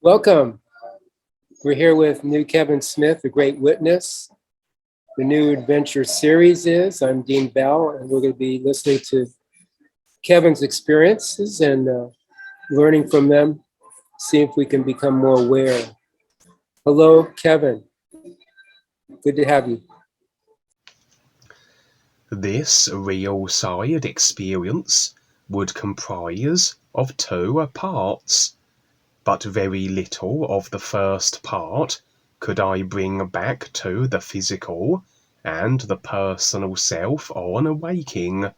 Welcome. We're here with new Kevin Smith, the great witness. The new adventure series is, I'm Dean Bell, and we're going to be listening to Kevin's experiences and learning from them, see if we can become more aware. Hello, Kevin. Good to have you. This real side experience would comprise of two parts, but very little of the first part could I bring back to the physical and the personal self on awaking,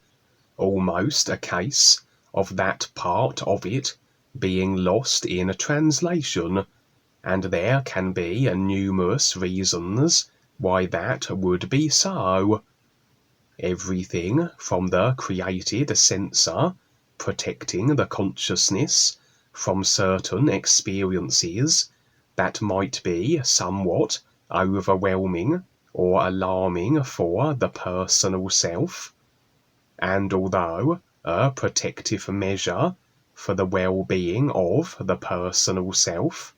almost a case of that part of it being lost in a translation, and there can be numerous reasons why that would be so. Everything from the created sensor protecting the consciousness from certain experiences that might be somewhat overwhelming or alarming for the personal self, and although a protective measure for the well-being of the personal self,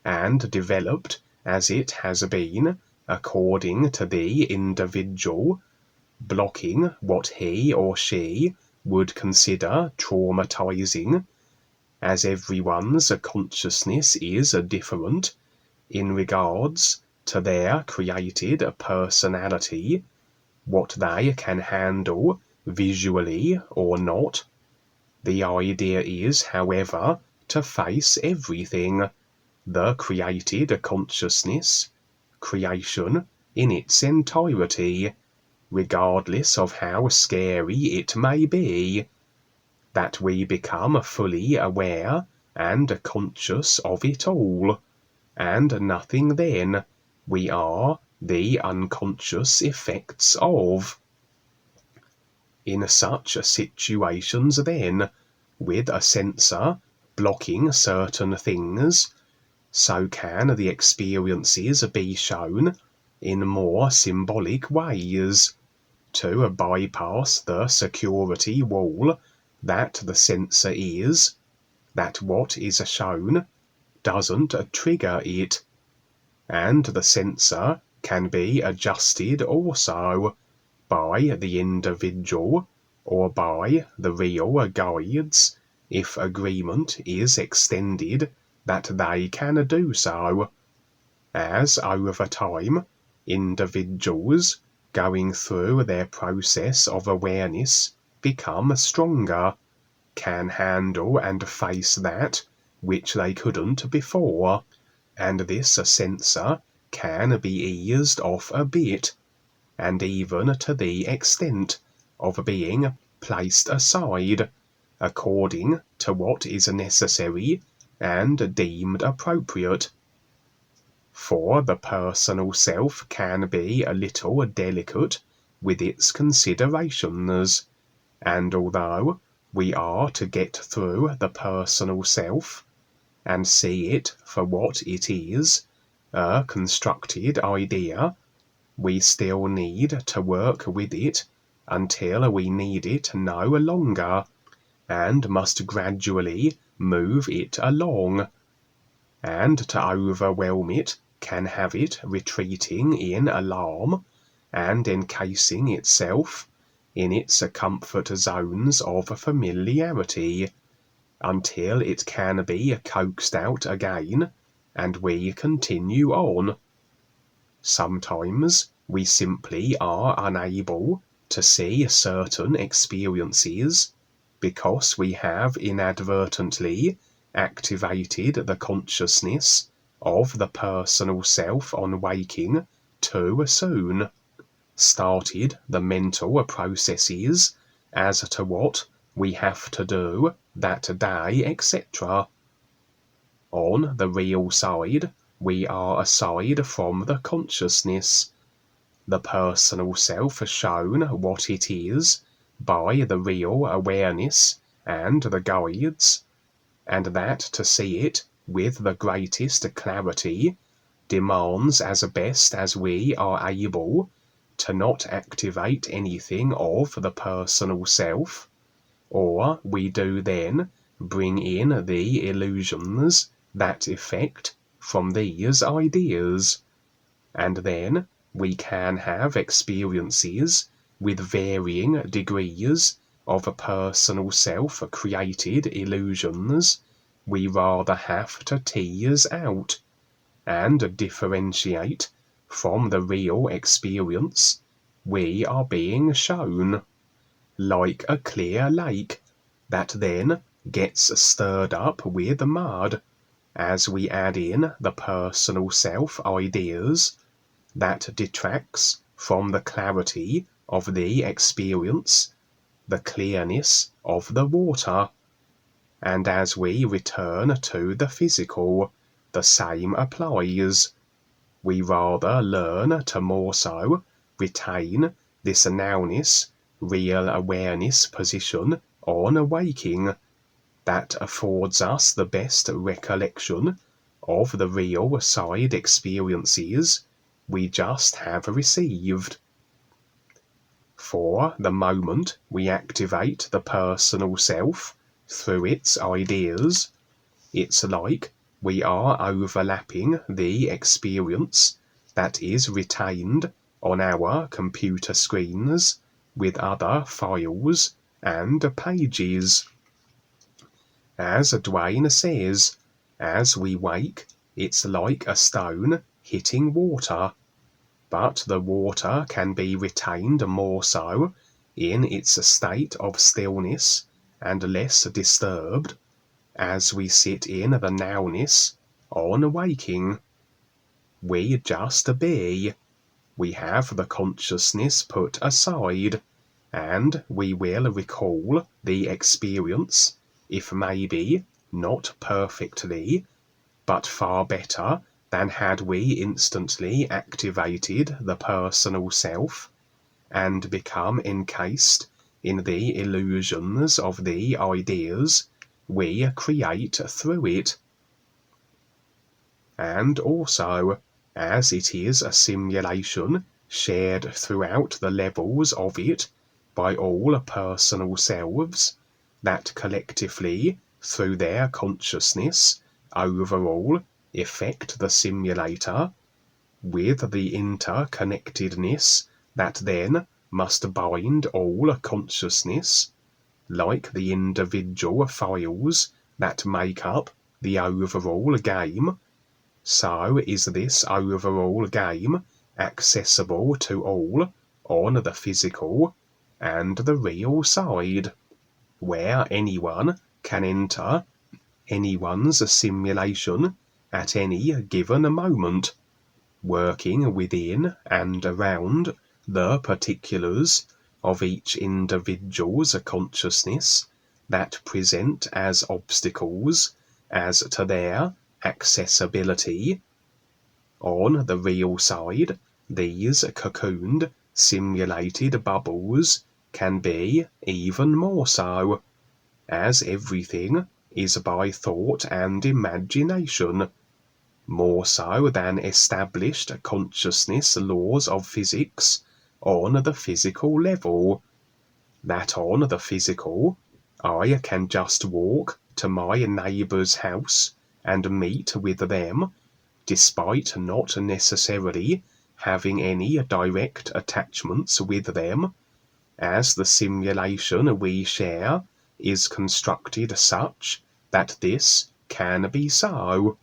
and developed as it has been according to the individual, blocking what he or she would consider traumatizing, as everyone's consciousness is different in regards to their created personality, what they can handle visually or not. The idea is, however, to face everything, the created consciousness, creation in its entirety, regardless of how scary it may be, that we become fully aware and conscious of it all, and nothing then we are the unconscious effects of. In such situations then, with a sensor blocking certain things, so can the experiences be shown in more symbolic ways, to bypass the security wall that the sensor is, that what is shown doesn't trigger it, and the sensor can be adjusted also by the individual or by the real guides, if agreement is extended that they can do so, as over time individuals going through their process of awareness become stronger, can handle and face that which they couldn't before, and this sensor can be eased off a bit, and even to the extent of being placed aside, according to what is necessary and deemed appropriate. For the personal self can be a little delicate with its considerations, and although we are to get through the personal self and see it for what it is, a constructed idea, we still need to work with it until we need it no longer, and must gradually move it along, and to overwhelm it can have it retreating in alarm and encasing itself in its comfort zones of familiarity, until it can be coaxed out again and we continue on. Sometimes we simply are unable to see certain experiences because we have inadvertently activated the consciousness of the personal self on waking too soon, started the mental processes as to what we have to do that day, etc. On the real side, we are aside from the consciousness. The personal self has shown what it is by the real awareness and the guides, and that to see it with the greatest clarity demands as best as we are able to not activate anything of the personal self, or we do then bring in the illusions that effect from these ideas, and then we can have experiences with varying degrees of personal self-created illusions we rather have to tease out and differentiate from the real experience we are being shown, like a clear lake that then gets stirred up with mud as we add in the personal self ideas that detracts from the clarity of the experience, the clearness of the water. And as we return to the physical, the same applies. We rather learn to more so retain this nowness, real awareness position on awaking that affords us the best recollection of the real side experiences we just have received. For the moment we activate the personal self through its ideas, it's like we are overlapping the experience that is retained on our computer screens with other files and pages. As Duane says, as we wake, it's like a stone hitting water, but the water can be retained more so in its state of stillness and less disturbed as we sit in the nowness on waking. We just be. We have the consciousness put aside, and we will recall the experience, if maybe not perfectly, but far better than had we instantly activated the personal self and become encased in the illusions of the ideas we create through it. And also, as it is a simulation shared throughout the levels of it by all personal selves that collectively, through their consciousness, overall affect the simulator, with the interconnectedness that then must bind all consciousness, like the individual files that make up the overall game, so is this overall game accessible to all on the physical and the real side, where anyone can enter anyone's simulation at any given moment, working within and around the particulars of each individual's consciousness that present as obstacles as to their accessibility. On the real side, these cocooned, simulated bubbles can be even more so, as everything is by thought and imagination, more so than established consciousness laws of physics on the physical level, that on the physical I can just walk to my neighbour's house and meet with them, despite not necessarily having any direct attachments with them, as the simulation we share is constructed such that this can be so.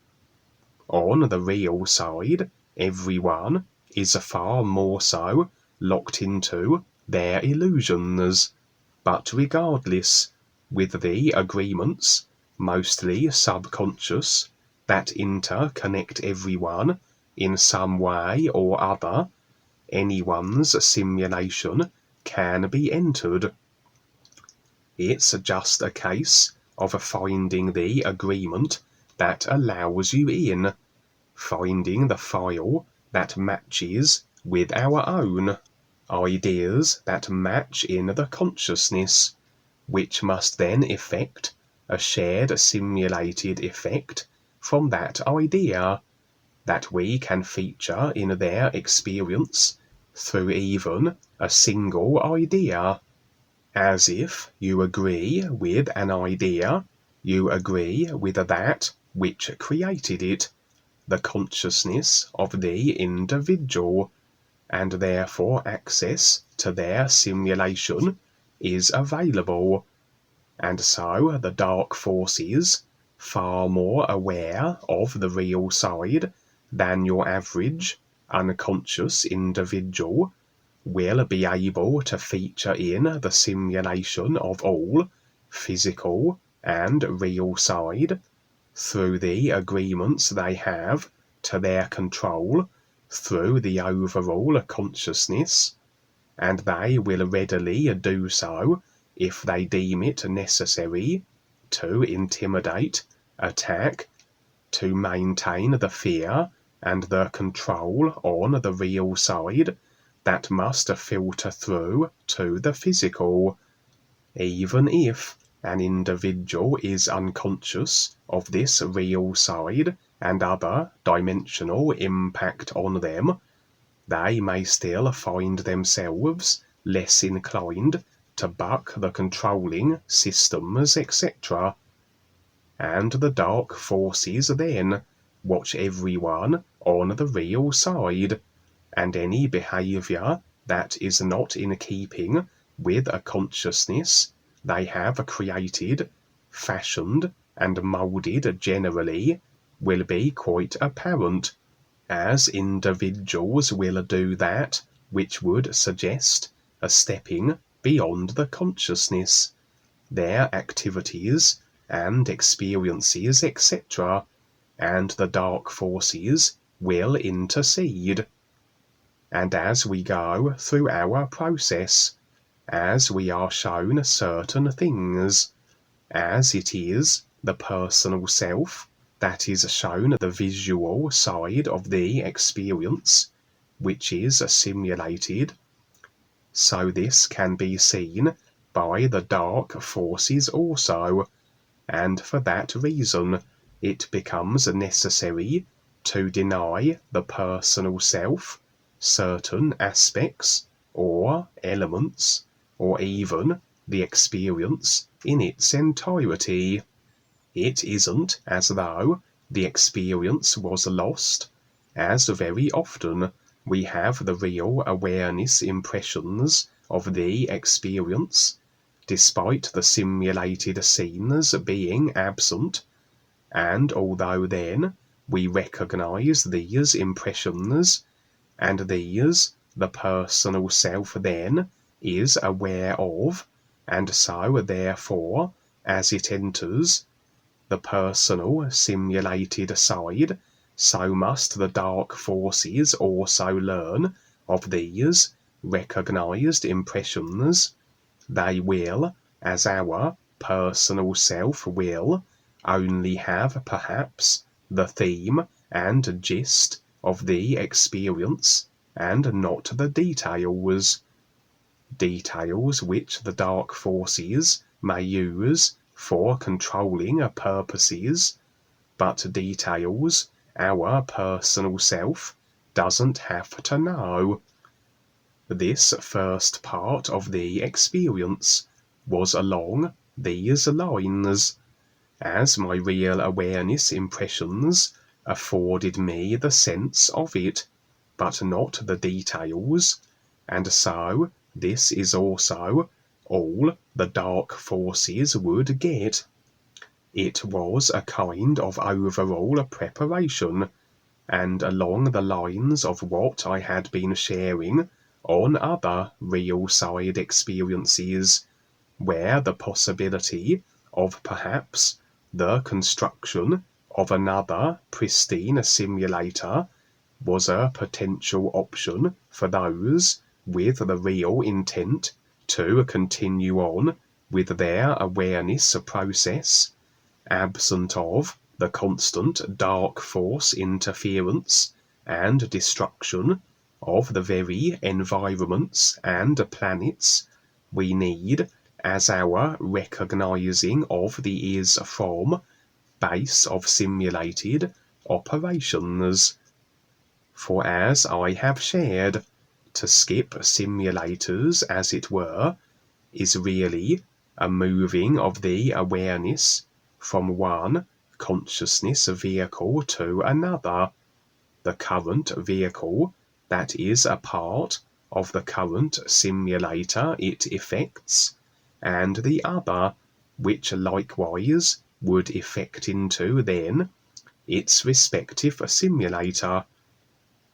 On the real side, everyone is far more so locked into their illusions, but regardless, with the agreements, mostly subconscious, that interconnect everyone in some way or other, anyone's simulation can be entered. It's just a case of finding the agreement that allows you in, finding the file that matches with our own, ideas that match in the consciousness, which must then effect a shared simulated effect from that idea, that we can feature in their experience through even a single idea. As if you agree with an idea, you agree with that which created it, the consciousness of the individual, and therefore access to their simulation is available. And so the dark forces, far more aware of the real side than your average unconscious individual, will be able to feature in the simulation of all physical and real side through the agreements they have to their control through the overall consciousness, and they will readily do so if they deem it necessary to intimidate, attack, to maintain the fear and the control on the real side that must filter through to the physical. Even if an individual is unconscious of this real side and other dimensional impact on them, they may still find themselves less inclined to buck the controlling systems, etc. And the dark forces then watch everyone on the real side, and any behaviour that is not in keeping with a consciousness they have created, fashioned, and moulded generally will be quite apparent, as individuals will do that which would suggest a stepping beyond the consciousness, their activities and experiences, etc., and the dark forces will intercede. And as we go through our process, as we are shown certain things, as it is the personal self that is shown the visual side of the experience, which is simulated, so this can be seen by the dark forces also, and for that reason it becomes necessary to deny the personal self certain aspects or elements, or even the experience in its entirety. It isn't as though the experience was lost, as very often we have the real awareness impressions of the experience, despite the simulated scenes being absent, and although then we recognize these impressions, and these the personal self then is aware of, and so therefore as it enters the personal simulated side, so must the dark forces also learn of these recognized impressions. They will, as our personal self will, only have perhaps the theme and gist of the experience, and not the details which the dark forces may use for controlling purposes, but details our personal self doesn't have to know. This first part of the experience was along these lines, as my real awareness impressions afforded me the sense of it, but not the details, and so this is also all the dark forces would get. It was a kind of overall preparation, and along the lines of what I had been sharing on other real side experiences, where the possibility of perhaps the construction of another pristine simulator was a potential option for those with the real intent to continue on with their awareness process, absent of the constant dark force interference and destruction of the very environments and planets we need as our recognizing of the is from base of simulated operations. For as I have shared, to skip simulators as it were, is really a moving of the awareness from one consciousness vehicle to another. The current vehicle that is a part of the current simulator it affects, and the other which likewise would effect into then its respective simulator.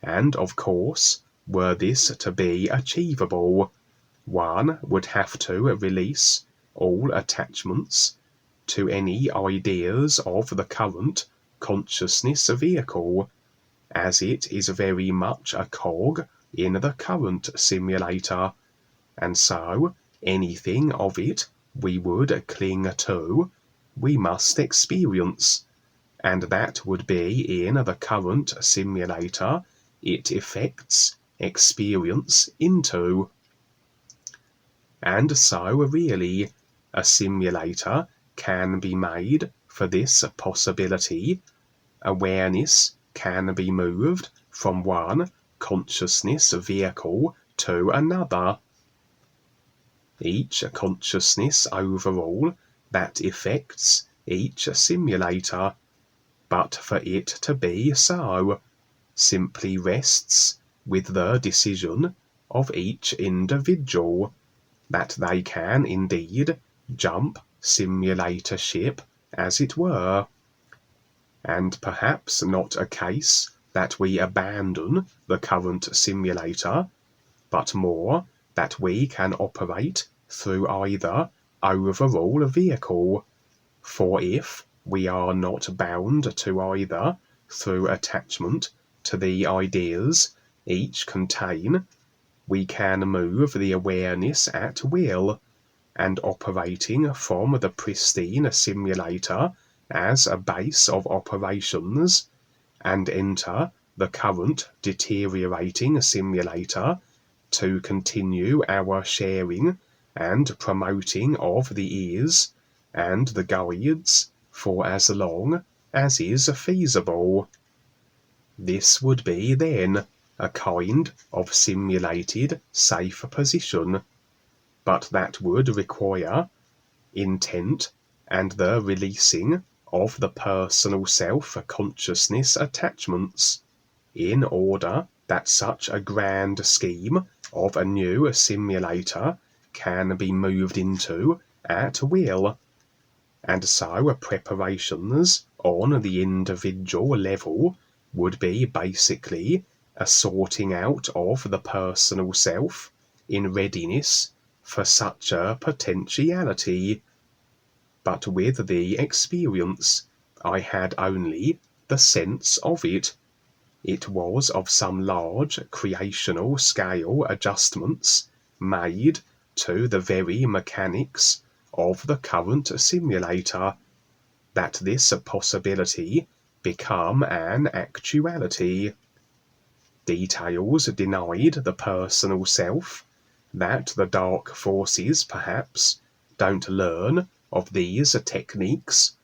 And of course, were this to be achievable, one would have to release all attachments to any ideas of the current consciousness vehicle, as it is very much a cog in the current simulator, and so anything of it we would cling to, we must experience, and that would be in the current simulator it effects experience into. And so really, a simulator can be made for this possibility. Awareness can be moved from one consciousness vehicle to another. Each consciousness overall that affects each simulator, but for it to be so, simply rests with the decision of each individual that they can indeed jump simulator ship, as it were, and perhaps not a case that we abandon the current simulator, but more that we can operate through either overall vehicle. For if we are not bound to either through attachment to the ideas each contain, we can move the awareness at will, and operating from the pristine simulator as a base of operations, and enter the current deteriorating simulator to continue our sharing and promoting of the ears and the guides for as long as is feasible. This would be then a kind of simulated safe position, but that would require intent and the releasing of the personal self-consciousness attachments, in order that such a grand scheme of a new simulator can be moved into at will. And so preparations on the individual level would be basically a sorting out of the personal self in readiness for such a potentiality. But with the experience, I had only the sense of it. It was of some large creational scale adjustments made to the very mechanics of the current simulator, that this possibility become an actuality. Details denied the personal self, that the dark forces perhaps don't learn of these techniques,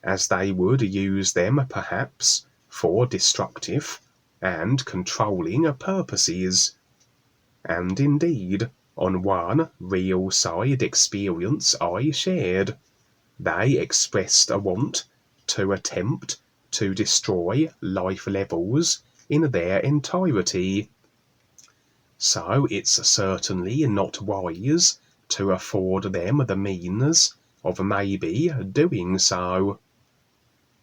as they would use them perhaps for destructive and controlling purposes. And indeed, on one real side experience I shared, they expressed a want to attempt to destroy life levels in their entirety. So it's certainly not wise to afford them the means of maybe doing so.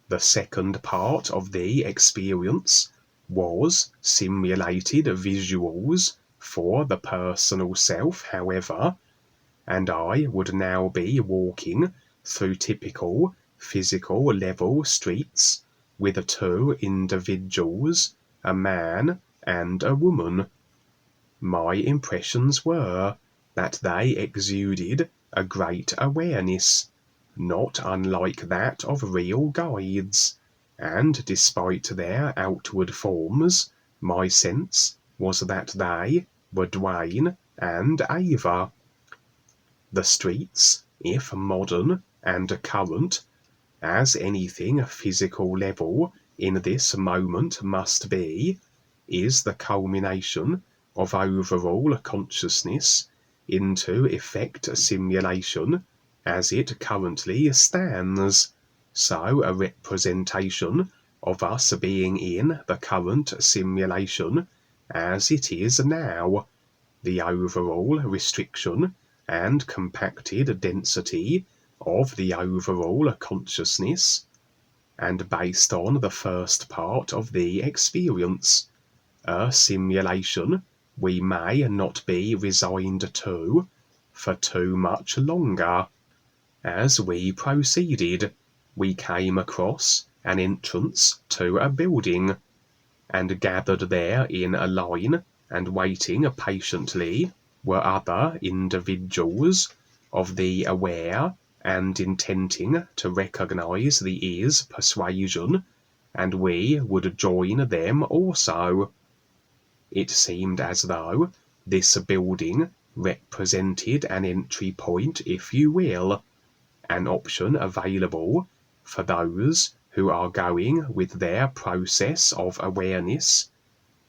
The second part of the experience was simulated visuals for the personal self, however, and I would now be walking through typical physical level streets with two individuals, a man and a woman. My impressions were that they exuded a great awareness, not unlike that of real guides, and despite their outward forms, my sense was that they were Duane and Ava. The streets, if modern and current, as anything physical level in this moment must be, is the culmination of overall consciousness into effect simulation as it currently stands. So a representation of us being in the current simulation as it is now, the overall restriction and compacted density of the overall consciousness, and based on the first part of the experience, a simulation we may not be resigned to for too much longer. As we proceeded, we came across an entrance to a building, and gathered there in a line and waiting patiently were other individuals of the aware and intending to recognize the ears persuasion, and we would join them also. It seemed as though this building represented an entry point, if you will, an option available for those who are going with their process of awareness,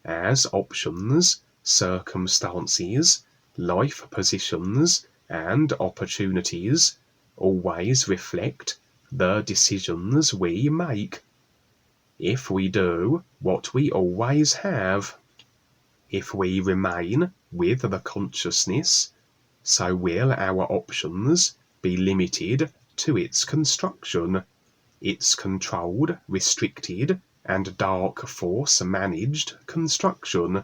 as options, circumstances, life positions, and opportunities always reflect the decisions we make. If we do what we always have, if we remain with the consciousness, so will our options be limited to its construction, its controlled, restricted, and dark force managed construction,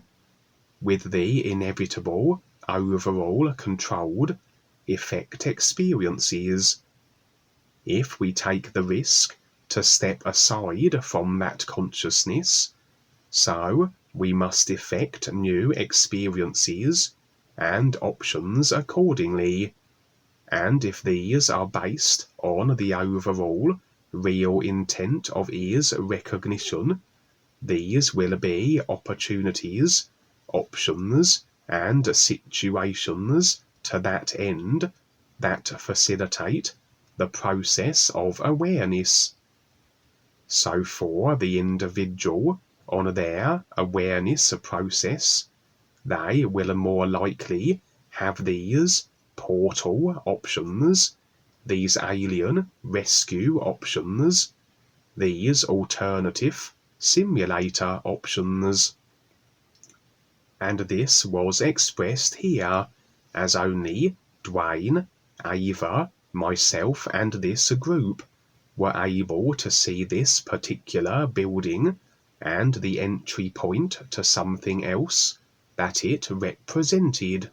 with the inevitable overall controlled effect experiences. If we take the risk to step aside from that consciousness, so we must effect new experiences and options accordingly, and if these are based on the overall real intent of ears recognition, these will be opportunities, options, and situations to that end that facilitate the process of awareness. So for the individual on their awareness process, they will more likely have these portal options, these alien rescue options, these alternative simulator options. And this was expressed here as only Duane, Ava, myself, and this group were able to see this particular building and the entry point to something else that it represented.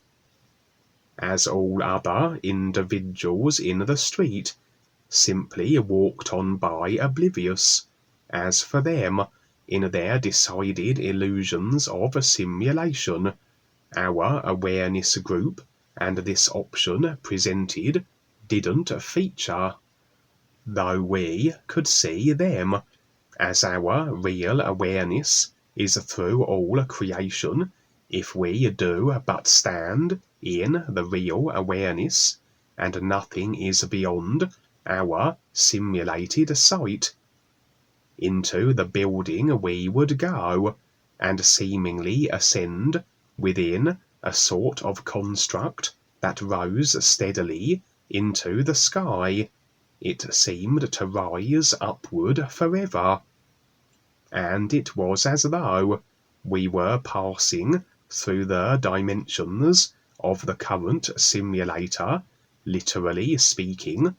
As all other individuals in the street simply walked on by oblivious, as for them, in their decided illusions of a simulation, our awareness group and this option presented didn't feature, though we could see them, as our real awareness is through all creation. If we do but stand in the real awareness, and nothing is beyond our simulated sight, into the building we would go, and seemingly ascend within a sort of construct that rose steadily into the sky. It seemed to rise upward forever, and it was as though we were passing through the dimensions of the current simulator, literally speaking,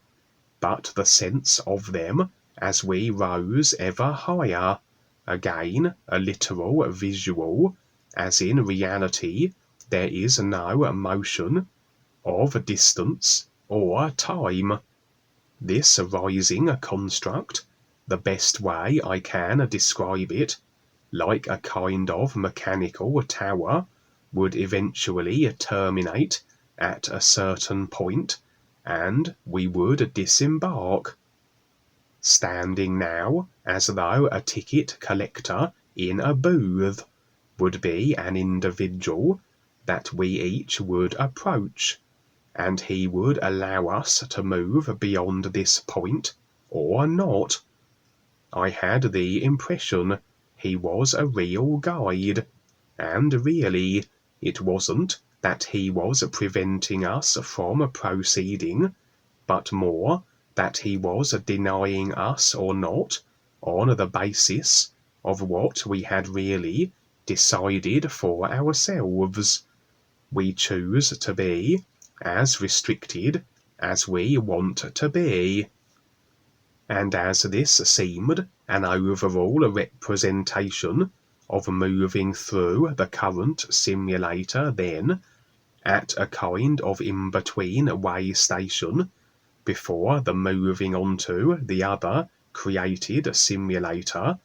but the sense of them as we rose ever higher, again a literal visual, as in reality there is no motion of distance or time. This rising construct, the best way I can describe it, like a kind of mechanical tower, would eventually terminate at a certain point, and we would disembark. Standing now as though a ticket collector in a booth would be an individual that we each would approach, and he would allow us to move beyond this point or not. I had the impression he was a real guide, and really it wasn't that he was preventing us from proceeding, but more that he was denying us or not on the basis of what we had really decided for ourselves. We choose to be as restricted as we want to be. And as this seemed an overall representation of moving through the current simulator then, at a kind of in-between way station, before the moving onto the other created simulator,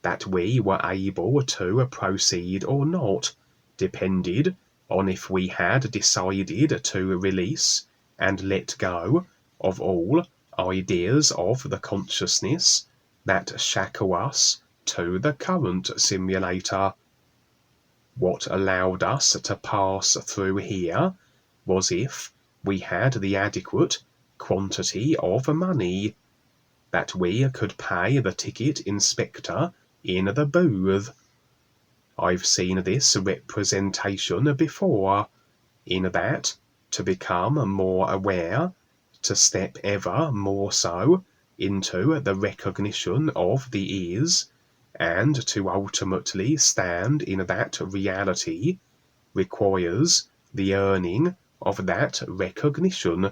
that we were able to proceed or not depended on if we had decided to release and let go of all ideas of the consciousness that shackle us to the current simulator. What allowed us to pass through here was if we had the adequate quantity of money, that we could pay the ticket inspector in the booth. I've seen this representation before, in that, to become more aware, to step ever more so into the recognition of the is, and to ultimately stand in that reality, requires the earning of that recognition,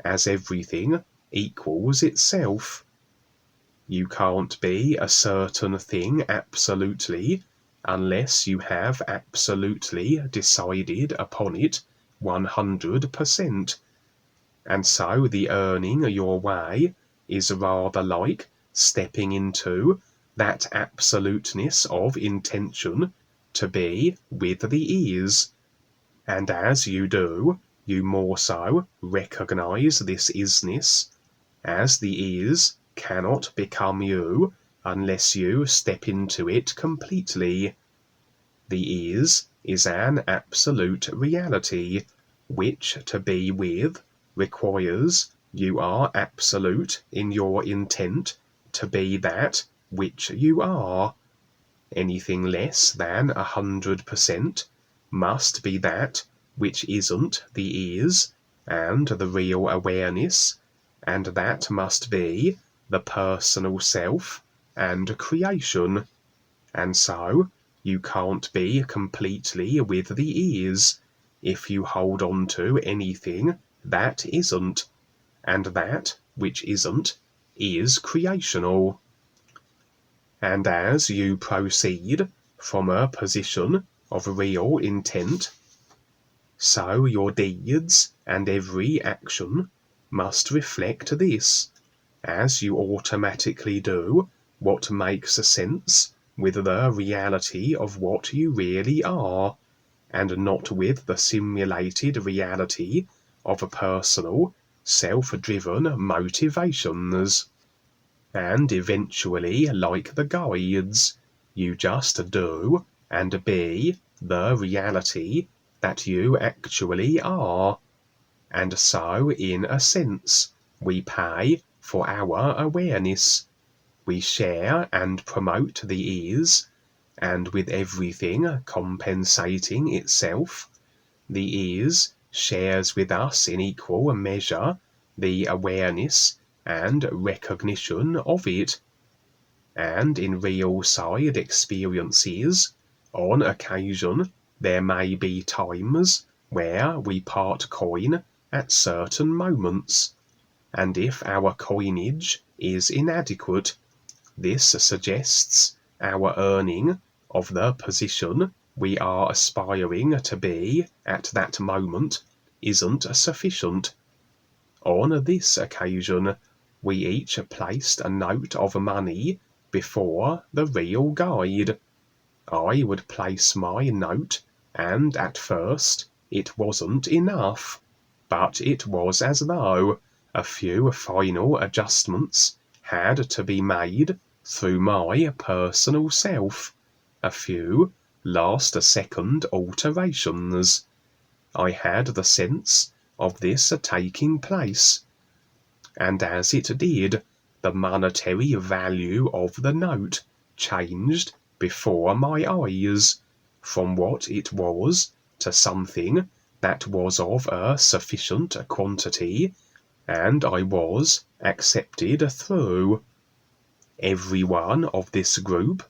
as everything equals itself. You can't be a certain thing absolutely unless you have absolutely decided upon it 100%. And so the earning your way is rather like stepping into that absoluteness of intention to be with the is. And as you do, you more so recognize this isness, as the is cannot become you unless you step into it completely. The is an absolute reality, which to be with requires you are absolute in your intent to be that which you are. Anything less than 100% must be that which isn't the is and the real awareness, and that must be the personal self and creation. And so you can't be completely with the is if you hold on to anything that isn't, and that which isn't is creational. And as you proceed from a position of real intent, so your deeds and every action must reflect this, as you automatically do what makes sense with the reality of what you really are, and not with the simulated reality of personal, self-driven motivations. And eventually, like the guides, you just do and be the reality that you actually are. And so, in a sense, we pay for our awareness. We share and promote the is, and with everything compensating itself, the is shares with us in equal measure the awareness and recognition of it. And in real side experiences, on occasion there may be times where we part coin at certain moments, and if our coinage is inadequate, this suggests our earning of the position we are aspiring to be at that moment isn't sufficient. On this occasion, we each placed a note of money before the real guide. I would place my note, and at first it wasn't enough, but it was as though a few final adjustments had to be made through my personal self, a few last-second alterations. I had the sense of this taking place, and as it did, the monetary value of the note changed before my eyes, from what it was to something that was of a sufficient quantity and I was accepted through. Every one of this group,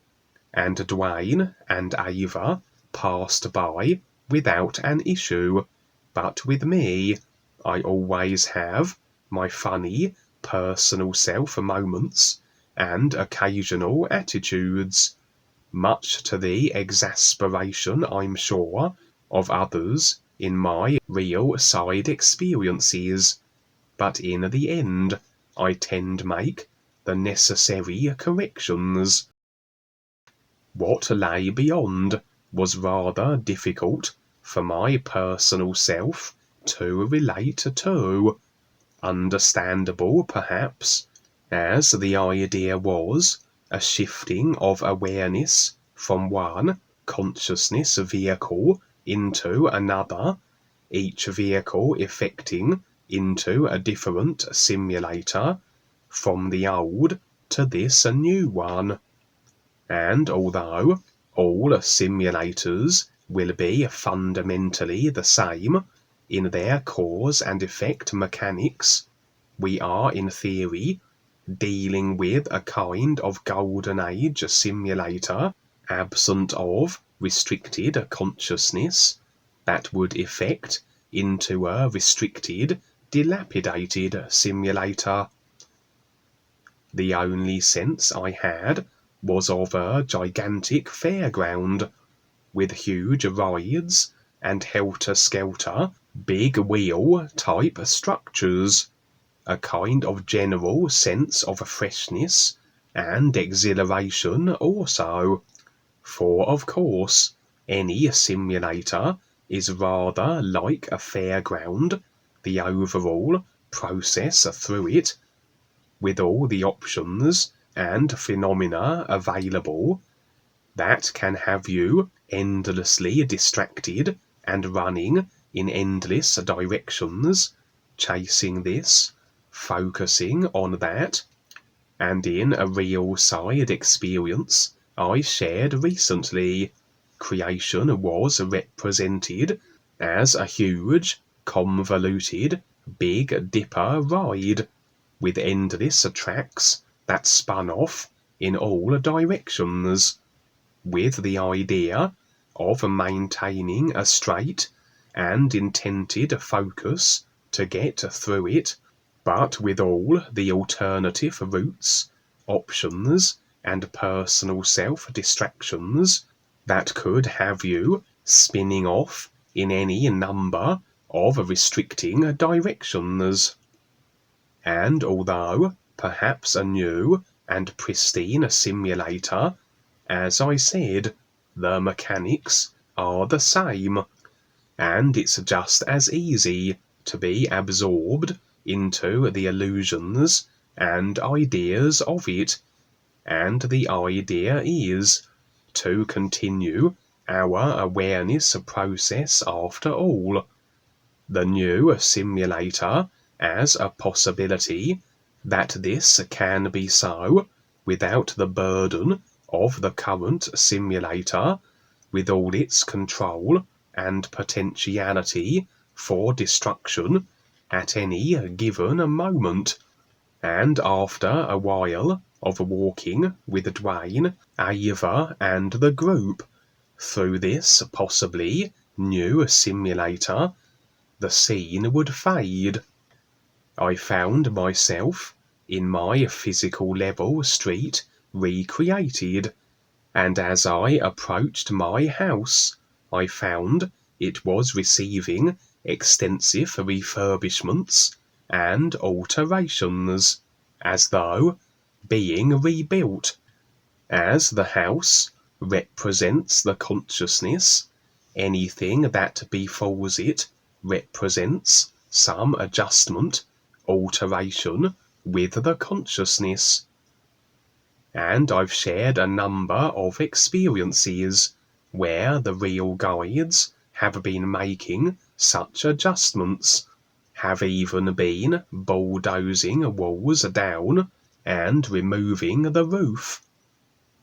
and Duane and Ava, passed by without an issue, but with me, I always have my funny, personal self moments and occasional attitudes, much to the exasperation, I'm sure, of others in my real side experiences, but in the end, I tend make the necessary corrections. What lay beyond was rather difficult for my personal self to relate to. Understandable, perhaps, as the idea was a shifting of awareness from one consciousness vehicle into another, each vehicle effecting into a different simulator, from the old to this new one. And although all simulators will be fundamentally the same in their cause and effect mechanics, we are in theory dealing with a kind of golden age simulator absent of restricted consciousness that would effect into a restricted, dilapidated simulator. The only sense I had was of a gigantic fairground, with huge rides and helter-skelter, big wheel-type structures, a kind of general sense of freshness and exhilaration also, for of course any simulator is rather like a fairground, the overall process through it, with all the options and phenomena available, that can have you endlessly distracted and running in endless directions, chasing this, focusing on that. And in a real side experience I shared recently, creation was represented as a huge, convoluted, Big Dipper ride, with endless tracks that spun off in all directions, with the idea of maintaining a straight and intented focus to get through it, but with all the alternative routes, options, and personal self-distractions that could have you spinning off in any number of restricting directions. And although perhaps a new and pristine simulator, as I said, the mechanics are the same, and it's just as easy to be absorbed into the illusions and ideas of it, and the idea is to continue our awareness process after all. The new simulator as a possibility that this can be so without the burden of the current simulator, with all its control and potentiality for destruction at any given moment. And after a while of walking with Duane, Ava, and the group through this possibly new simulator, the scene would fade. I found myself in my physical level street recreated, and as I approached my house, I found it was receiving extensive refurbishments and alterations, as though being rebuilt. As the house represents the consciousness, anything that befalls it represents some adjustment, alteration with the consciousness. And I've shared a number of experiences where the real guides have been making such adjustments, have even been bulldozing walls down and removing the roof.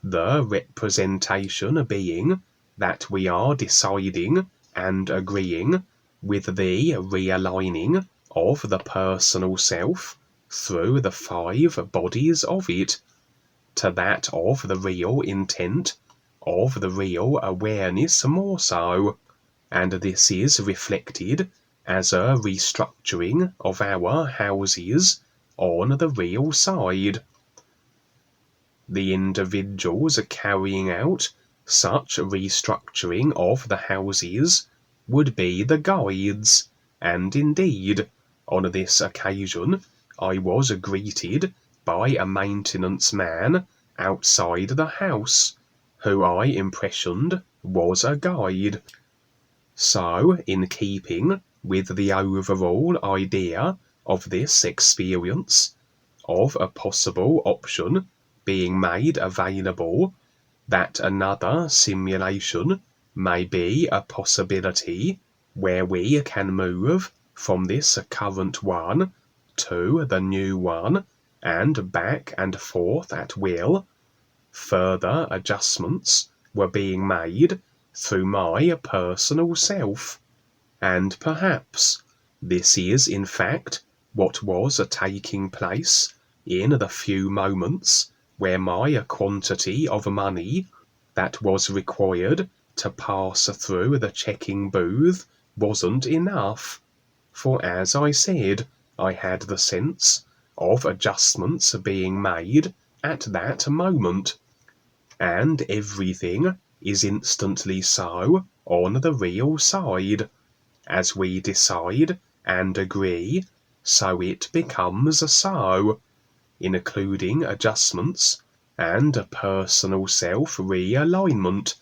The representation being that we are deciding and agreeing with the realigning of the personal self through the 5 bodies of it, to that of the real intent of the real awareness more so, and this is reflected as a restructuring of our houses on the real side. The individuals carrying out such restructuring of the houses would be the guides, and indeed, on this occasion, I was greeted by a maintenance man outside the house, who I impressioned was a guide. So, in keeping with the overall idea of this experience, of a possible option being made available, that another simulation may be a possibility where we can move from this current one to the new one and back and forth at will, further adjustments were being made through my personal self, and perhaps this is in fact what was taking place in the few moments where my quantity of money that was required to pass through the checking booth wasn't enough, for as I said, I had the sense of adjustments being made at that moment, and everything is instantly so on the real side. As we decide and agree, so it becomes so, including adjustments and personal self-realignment.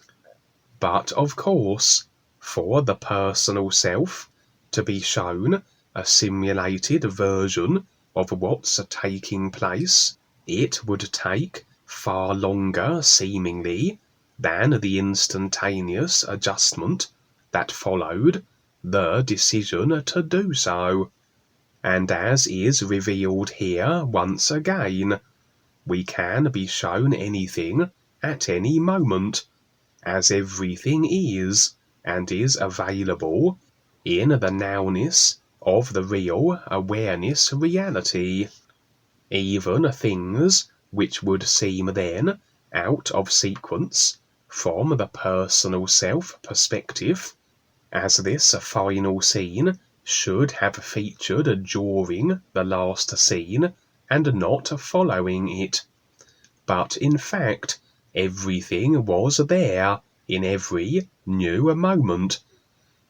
But of course, for the personal self to be shown a simulated version of what's taking place, it would take far longer, seemingly, than the instantaneous adjustment that followed the decision to do so. And as is revealed here once again, we can be shown anything at any moment, as everything is, and is available in the nowness of the real awareness reality. Even things which would seem then out of sequence from the personal self perspective, as this final scene should have featured during the last scene and not following it. But in fact, everything was there in every new moment,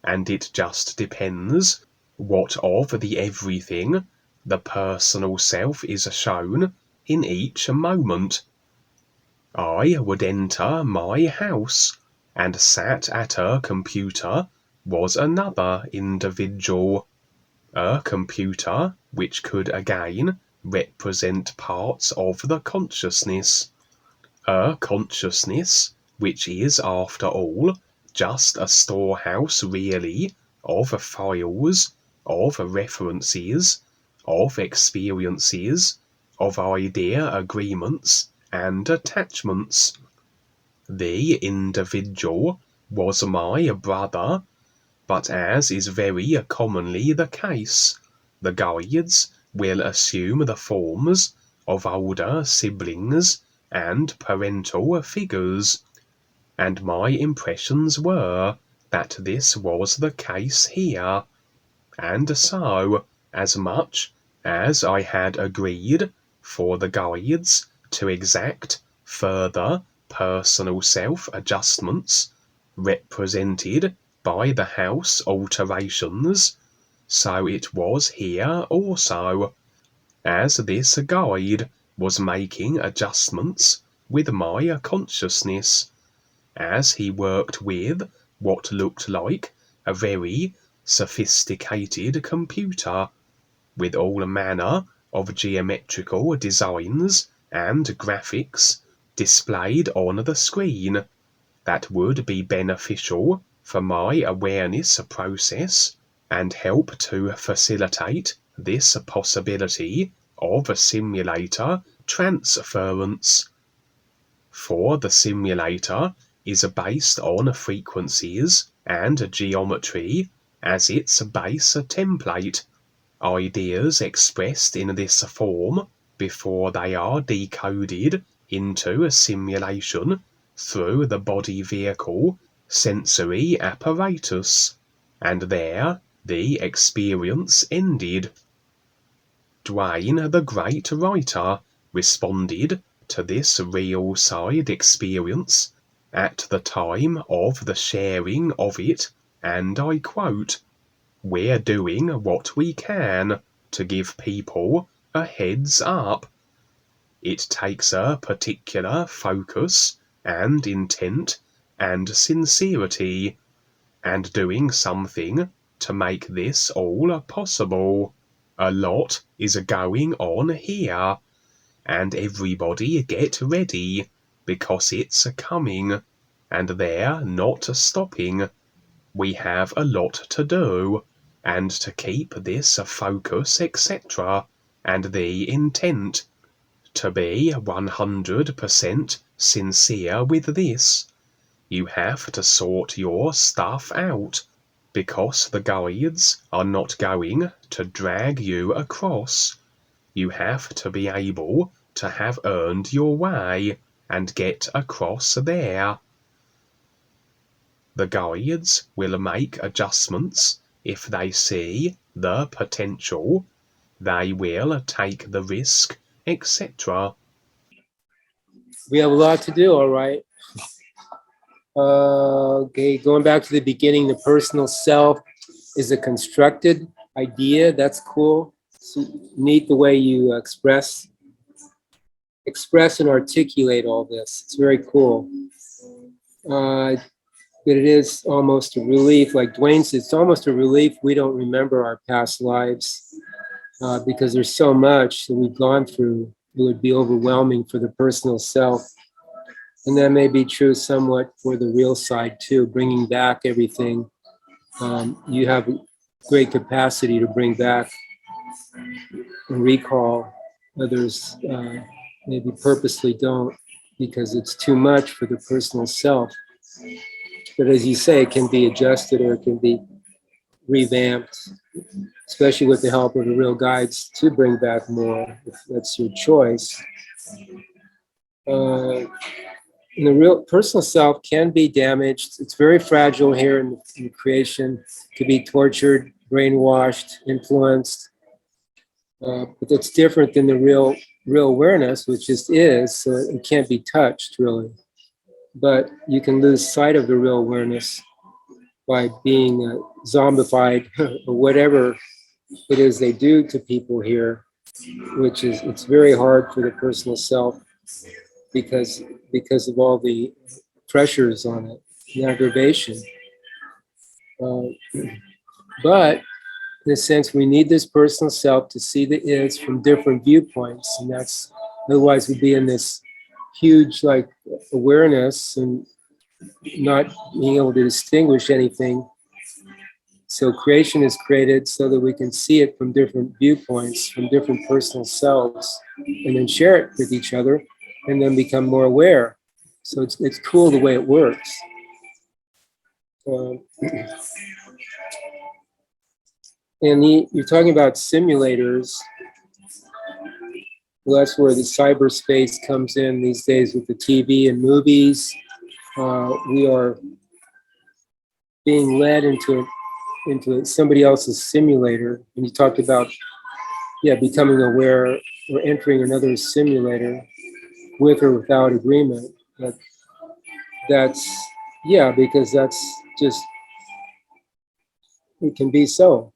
and it just depends what of the everything the personal self is shown in each moment. I would enter my house, and sat at a computer was another individual, a computer which could again represent parts of the consciousness, a consciousness which is after all just a storehouse really of files, of references, of experiences, of idea agreements and attachments. The individual was my brother, but as is very commonly the case, the guides will assume the forms of older siblings and parental figures, and my impressions were that this was the case here, and so, as much as I had agreed for the guides to exact further personal self-adjustments represented by the house alterations, so it was here also, as this guide was making adjustments with my consciousness, as he worked with what looked like a very sophisticated computer, with all manner of geometrical designs and graphics displayed on the screen that would be beneficial for my awareness process and help to facilitate this possibility of a simulator transference. For the simulator is based on frequencies and geometry as its base template, ideas expressed in this form before they are decoded into a simulation through the body vehicle sensory apparatus, and there the experience ended. Duane, the great writer, responded to this real side experience at the time of the sharing of it, and I quote, "We're doing what we can to give people a heads up. It takes a particular focus and intent and sincerity, and doing something to make this all possible. A lot is going on here, and everybody get ready, because it's coming, and they're not stopping. We have a lot to do, and to keep this focus, etc., and the intent, to be 100% sincere with this. You have to sort your stuff out, because the guides are not going to drag you across. You have to be able to have earned your way and get across there. The guides will make adjustments if they see the potential. They will take the risk, etc." We have a lot to do, all right. Okay, going back to the beginning, the personal self is a constructed idea. That's cool. So neat the way you express and articulate all this. It's very cool. But it is almost a relief, like Duane said, it's almost a relief we don't remember our past lives, because there's so much that we've gone through. It would be overwhelming for the personal self. And that may be true somewhat for the real side too, bringing back everything. You have great capacity to bring back and recall. Others maybe purposely don't, because it's too much for the personal self. But as you say, it can be adjusted or it can be revamped, especially with the help of the real guides to bring back more, if that's your choice. And the real personal self can be damaged. It's very fragile here in creation. It could be tortured, brainwashed, influenced. But that's different than the real awareness, which just is, so it can't be touched really. But you can lose sight of the real awareness by being zombified or whatever it is they do to people here, which is, it's very hard for the personal self because of all the pressures on it, the aggravation. But in a sense, we need this personal self to see the is from different viewpoints, and that's, otherwise we'd be in this huge like awareness and not being able to distinguish anything. So creation is created so that we can see it from different viewpoints, from different personal selves, and then share it with each other, and then become more aware. So it's cool the way it works. And you're talking about simulators. Well, that's where the cyberspace comes in these days with the TV and movies. We are being led into somebody else's simulator. And you talked about, becoming aware or entering another simulator with or without agreement. That's because that's just, it can be so.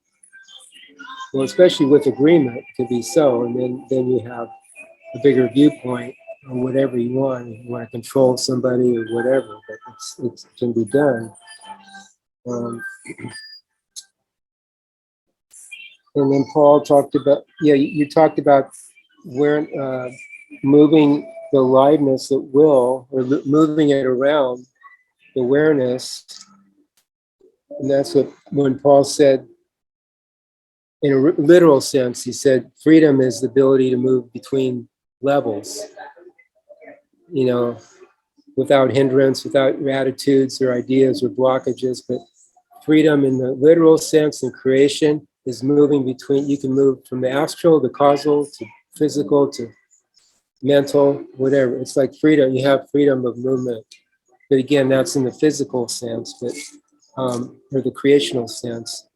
Well, especially with agreement, it can be so. And then you have a bigger viewpoint on whatever you want. You want to control somebody or whatever, but it can be done. And then Paul talked about, you talked about where moving the aliveness at will, or moving it around the awareness. And that's what, when Paul said, in a literal sense, he said, freedom is the ability to move between levels, without hindrance, without your attitudes or ideas or blockages. But freedom in the literal sense in creation is moving between, you can move from the astral, the causal, to physical, to mental, whatever. It's like freedom. You have freedom of movement. But again, that's in the physical sense, but or the creational sense,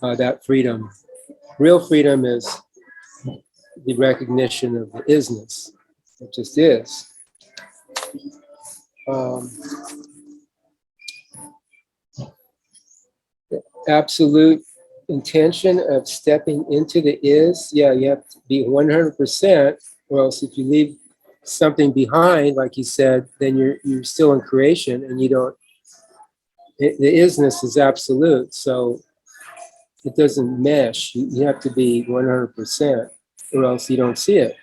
that freedom. Real freedom is the recognition of the isness. It just is. The absolute intention of stepping into the is, yeah, you have to be 100%, or else if you leave something behind, like you said, then you're still in creation, and you don't, the isness is absolute, so it doesn't mesh. You have to be 100%, or else you don't see it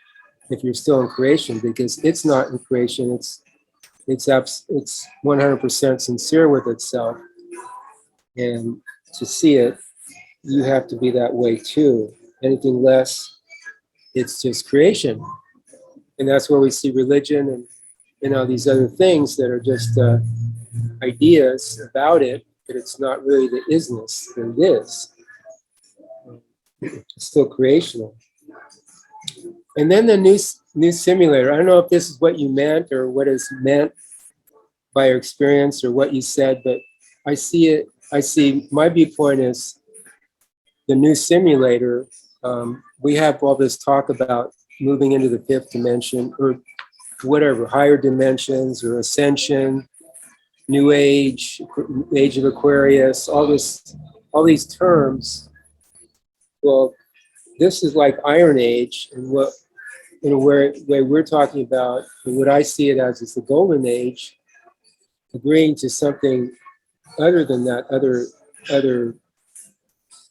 if you're still in creation, because it's not in creation. It's 100% sincere with itself, and to see it, you have to be that way too. Anything less, it's just creation, and that's where we see religion and these other things that are just ideas about it, but it's not really the isness that it is. It's still creational. And then the new simulator. I don't know if this is what you meant or what is meant by your experience or what you said, but I see it. I see my viewpoint is the new simulator. We have all this talk about moving into the fifth dimension or whatever, higher dimensions or ascension, new age, age of Aquarius, all these terms. Well, this is like Iron Age, and what way we're talking about, and what I see it as is the Golden Age, agreeing to something other than that,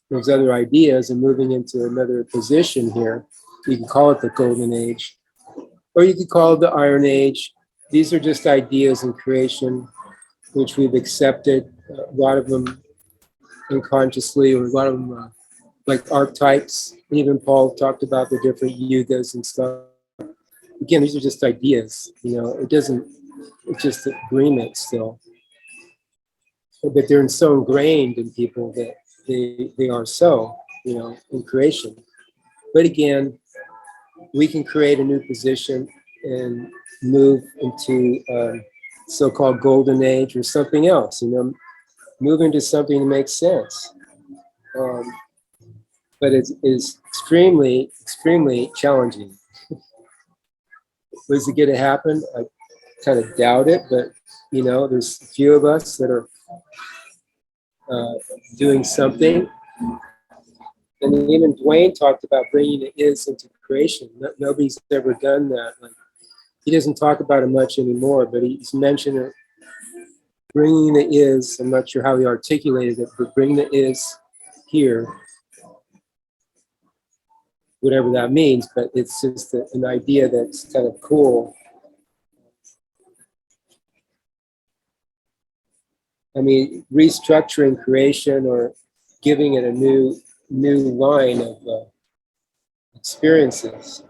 those other ideas, and moving into another position here. You can call it the Golden Age, or you could call it the Iron Age. These are just ideas in creation, which we've accepted, a lot of them unconsciously, or a lot of them like archetypes. Even Paul talked about the different yugas and stuff. Again, these are just ideas, it's just agreement still. But they're so ingrained in people that they are so, in creation. But again, we can create a new position and move into so-called golden age or something else, move into something that makes sense. But it is extremely, extremely challenging. Was it going to happen? I kind of doubt it, but there's a few of us that are doing something. And even Duane talked about bringing the is into creation. Nobody's ever done that. Like, he doesn't talk about it much anymore, but he's mentioned it. Bringing the is, I'm not sure how he articulated it, but bring the is here, whatever that means, but it's just an idea that's kind of cool. I mean, restructuring creation or giving it a new line of experiences.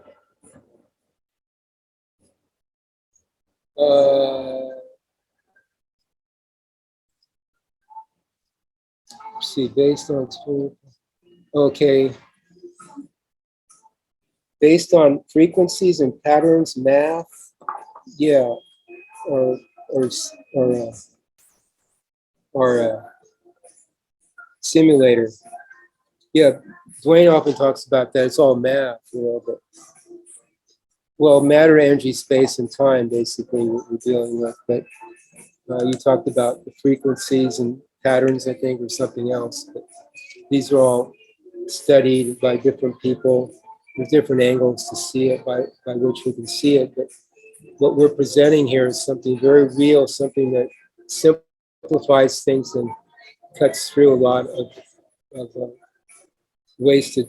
Let's see, based on, okay. Based on frequencies and patterns, math, yeah, or simulator. Yeah, Duane often talks about that. It's all math, but well, matter, energy, space, and time, basically, what we're dealing with. But you talked about the frequencies and patterns, I think, or something else. But these are all studied by different people. There's different angles to see it by which we can see it. But what we're presenting here is something very real, something that simplifies things and cuts through a lot of wasted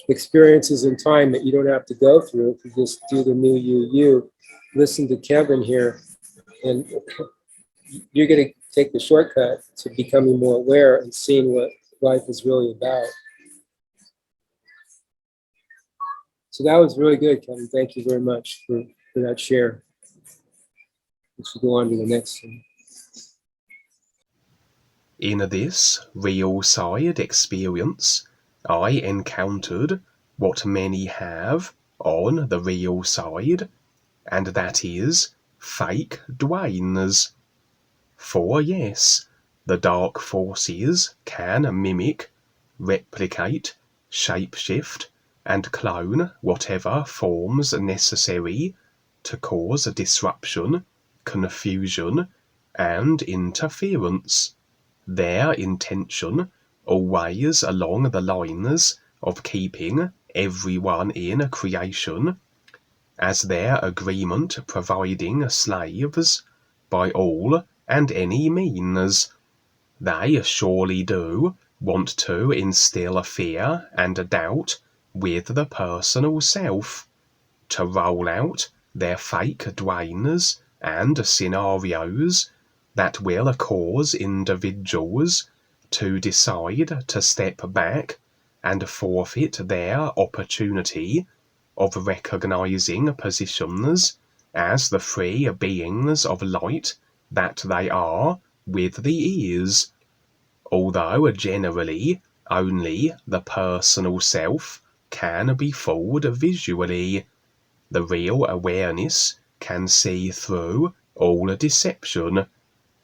experiences in time that you don't have to go through if you just do the new UU. Listen to Kevin here, and you're going to take the shortcut to becoming more aware and seeing what life is really about. So that was really good, Kevin. Thank you very much for that share. We should go on to the next one. In this real side experience, I encountered what many have on the real side, and that is fake Duanes. For yes, the dark forces can mimic, replicate, shapeshift, and clone whatever forms necessary to cause disruption, confusion, and interference. Their intention, always along the lines of keeping everyone in creation, as their agreement providing slaves by all and any means. They surely do want to instill fear and doubt with the personal self, to roll out their fake Duanes and scenarios that will cause individuals to decide to step back and forfeit their opportunity of recognizing positions as the free beings of light that they are with the ears, although generally only the personal self can be fooled visually. The real awareness can see through all deception,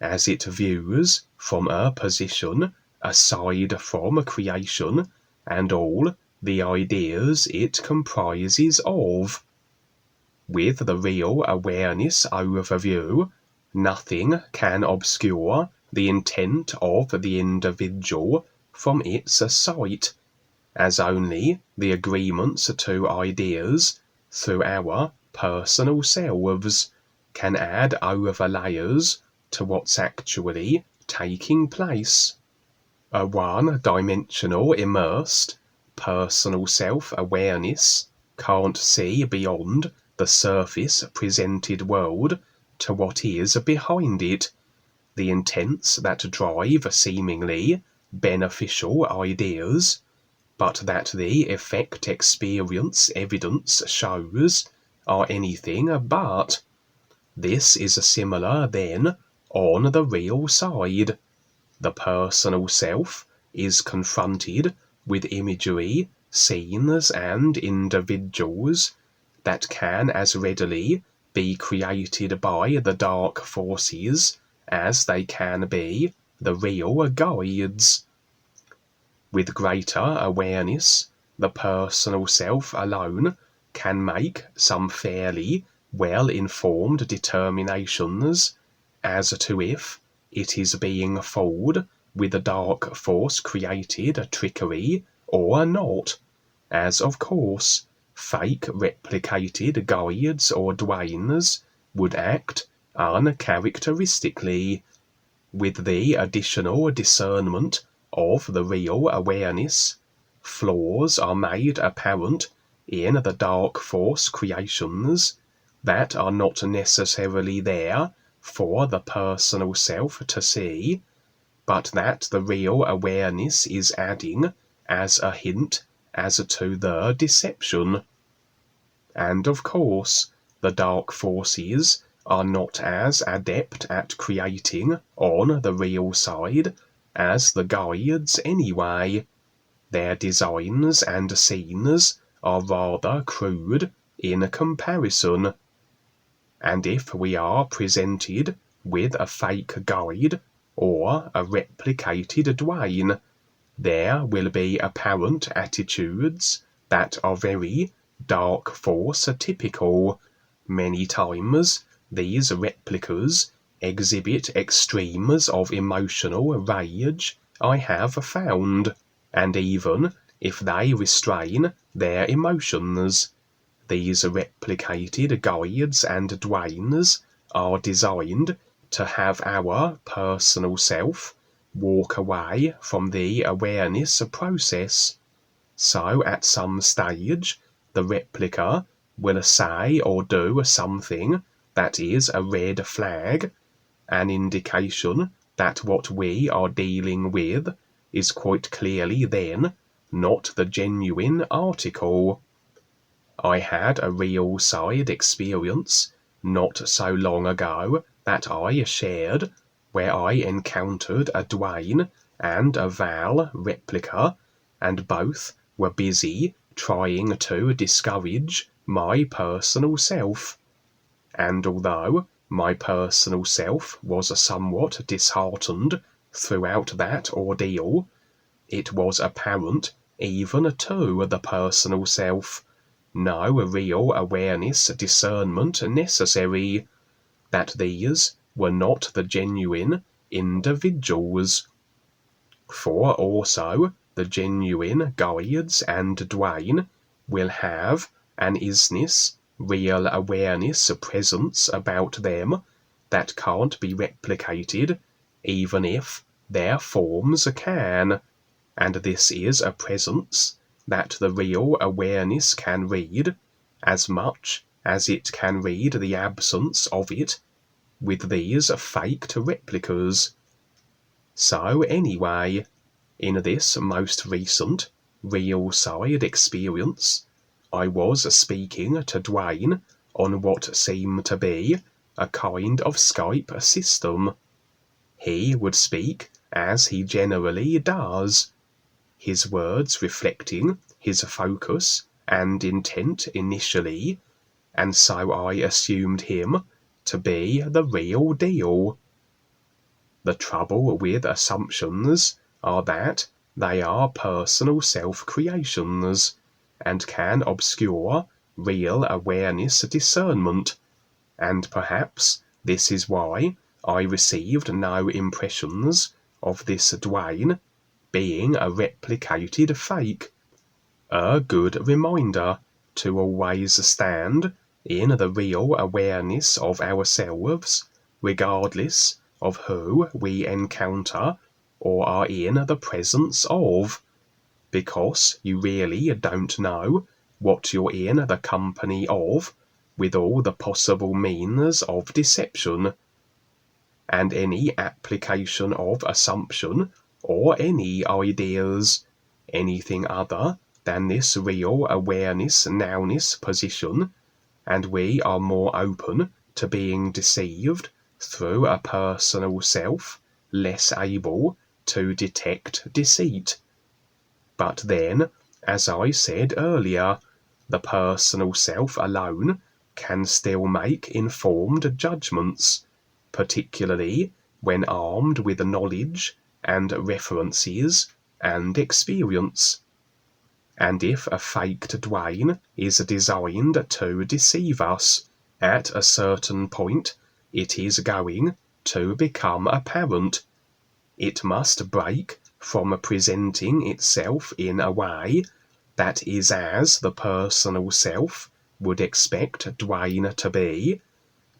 as it views from a position aside from creation and all the ideas it comprises of. With the real awareness overview, nothing can obscure the intent of the individual from its sight, as only the agreements to ideas through our personal selves can add overlayers to what's actually taking place. A one-dimensional immersed personal self-awareness can't see beyond the surface presented world to what is behind it, the intents that drive seemingly beneficial ideas, but that the effect experience evidence shows are anything but. This is similar then on the real side. The personal self is confronted with imagery, scenes, and individuals that can as readily be created by the dark forces as they can be the real guides. With greater awareness, the personal self alone can make some fairly well-informed determinations as to if it is being fooled with the dark force-created trickery or not, as of course fake replicated guides or Duanes would act uncharacteristically. With the additional discernment of the real awareness, flaws are made apparent in the dark force creations that are not necessarily there for the personal self to see, but that the real awareness is adding as a hint as to the deception. And of course, the dark forces are not as adept at creating on the real side as the guides anyway. Their designs and scenes are rather crude in comparison. And if we are presented with a fake guide or a replicated Duane, there will be apparent attitudes that are very dark force typical. Many times these replicas exhibit extremes of emotional rage, I have found, and even if they restrain their emotions, these replicated guides and Duanes are designed to have our personal self walk away from the awareness process. So at some stage, the replica will say or do something that is a red flag, an indication that what we are dealing with is quite clearly then not the genuine article. I had a real side experience not so long ago that I shared where I encountered a Duane and a Val replica, and both were busy trying to discourage my personal self. And although my personal self was somewhat disheartened throughout that ordeal, it was apparent even to the personal self, no real awareness discernment necessary, that these were not the genuine individuals. For also the genuine guides and Duane will have an isness, real awareness presence about them that can't be replicated, even if their forms can. And this is a presence that the real awareness can read, as much as it can read the absence of it with these faked replicas. So anyway, in this most recent real side experience, I was speaking to Duane on what seemed to be a kind of Skype system. He would speak as he generally does, his words reflecting his focus and intent initially, and so I assumed him to be the real deal. The trouble with assumptions are that they are personal self-creations and can obscure real awareness discernment, and perhaps this is why I received no impressions of this Duane being a replicated fake. A good reminder to always stand in the real awareness of ourselves, regardless of who we encounter or are in the presence of, because you really don't know what you're in the company of, with all the possible means of deception. And any application of assumption or any ideas, anything other than this real awareness nowness position, and we are more open to being deceived through a personal self less able to detect deceit. But then, as I said earlier, the personal self alone can still make informed judgments, particularly when armed with knowledge and references and experience. And if a faked Duane is designed to deceive us, at a certain point it is going to become apparent. It must break from presenting itself in a way that is as the personal self would expect Duane to be,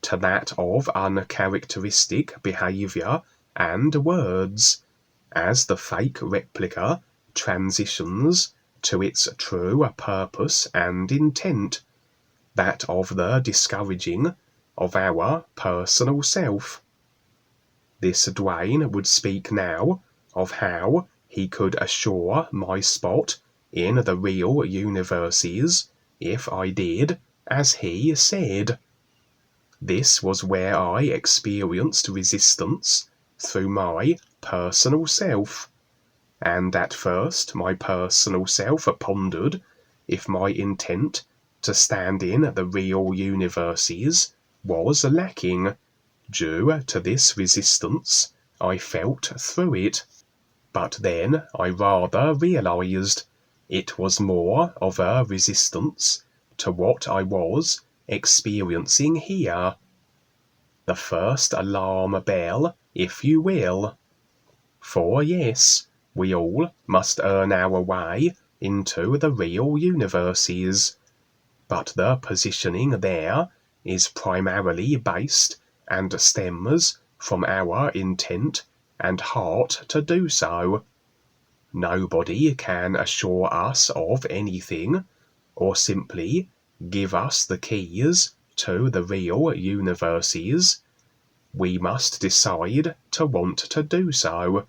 to that of uncharacteristic behaviour and words, as the fake replica transitions to its true purpose and intent, that of the discouraging of our personal self. This Duane would speak now of how he could assure my spot in the real universes if I did as he said. This was where I experienced resistance through my personal self, and at first my personal self pondered if my intent to stand in the real universes was lacking, due to this resistance I felt through it. But then I rather realized it was more of a resistance to what I was experiencing here. The first alarm bell, if you will. For yes, we all must earn our way into the real universes, but the positioning there is primarily based and stems from our intent and heart to do so. Nobody can assure us of anything, or simply give us the keys to the real universes. We must decide to want to do so,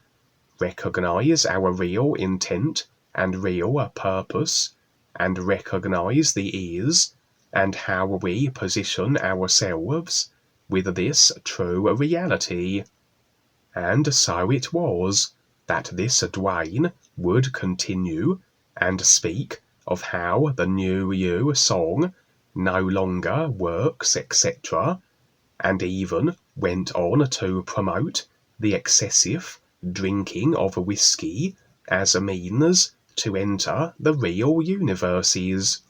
recognize our real intent and real purpose, and recognize the ease and how we position ourselves with this true reality. And so it was that this Duane would continue and speak of how the NUUU song no longer works, etc., and even went on to promote the excessive drinking of whiskey as a means to enter the real universes.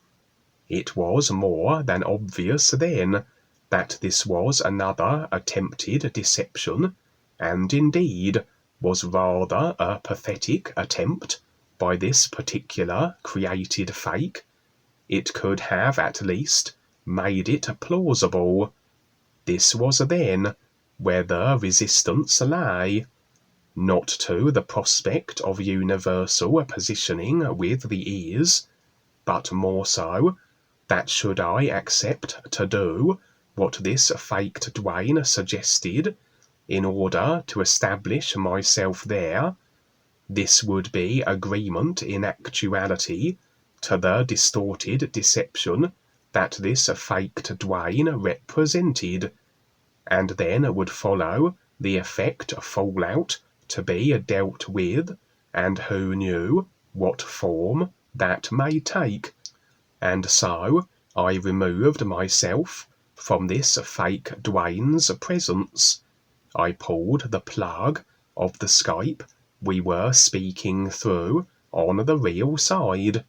It was more than obvious then that this was another attempted deception, and indeed was rather a pathetic attempt by this particular created fake. It could have at least made it plausible. This was then where the resistance lay, not to the prospect of universal positioning with the ears, but more so that should I accept to do what this faked Duane suggested in order to establish myself there, this would be agreement in actuality to the distorted deception that this faked Duane represented, and then would follow the effect fallout to be dealt with, and who knew what form that may take. And so I removed myself from this fake Duane's presence. I pulled the plug of the Skype we were speaking through on the real side.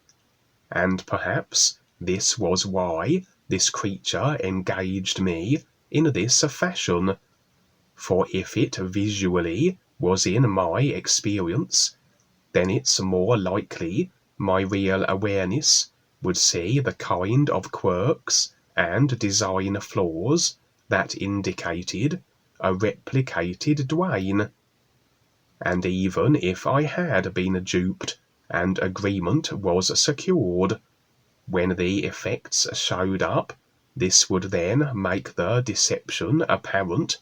And perhaps this was why this creature engaged me in this fashion. For if it visually was in my experience, then it's more likely my real awareness would see the kind of quirks and design flaws that indicated a replicated Duane. And even if I had been duped and agreement was secured, when the effects showed up, this would then make the deception apparent,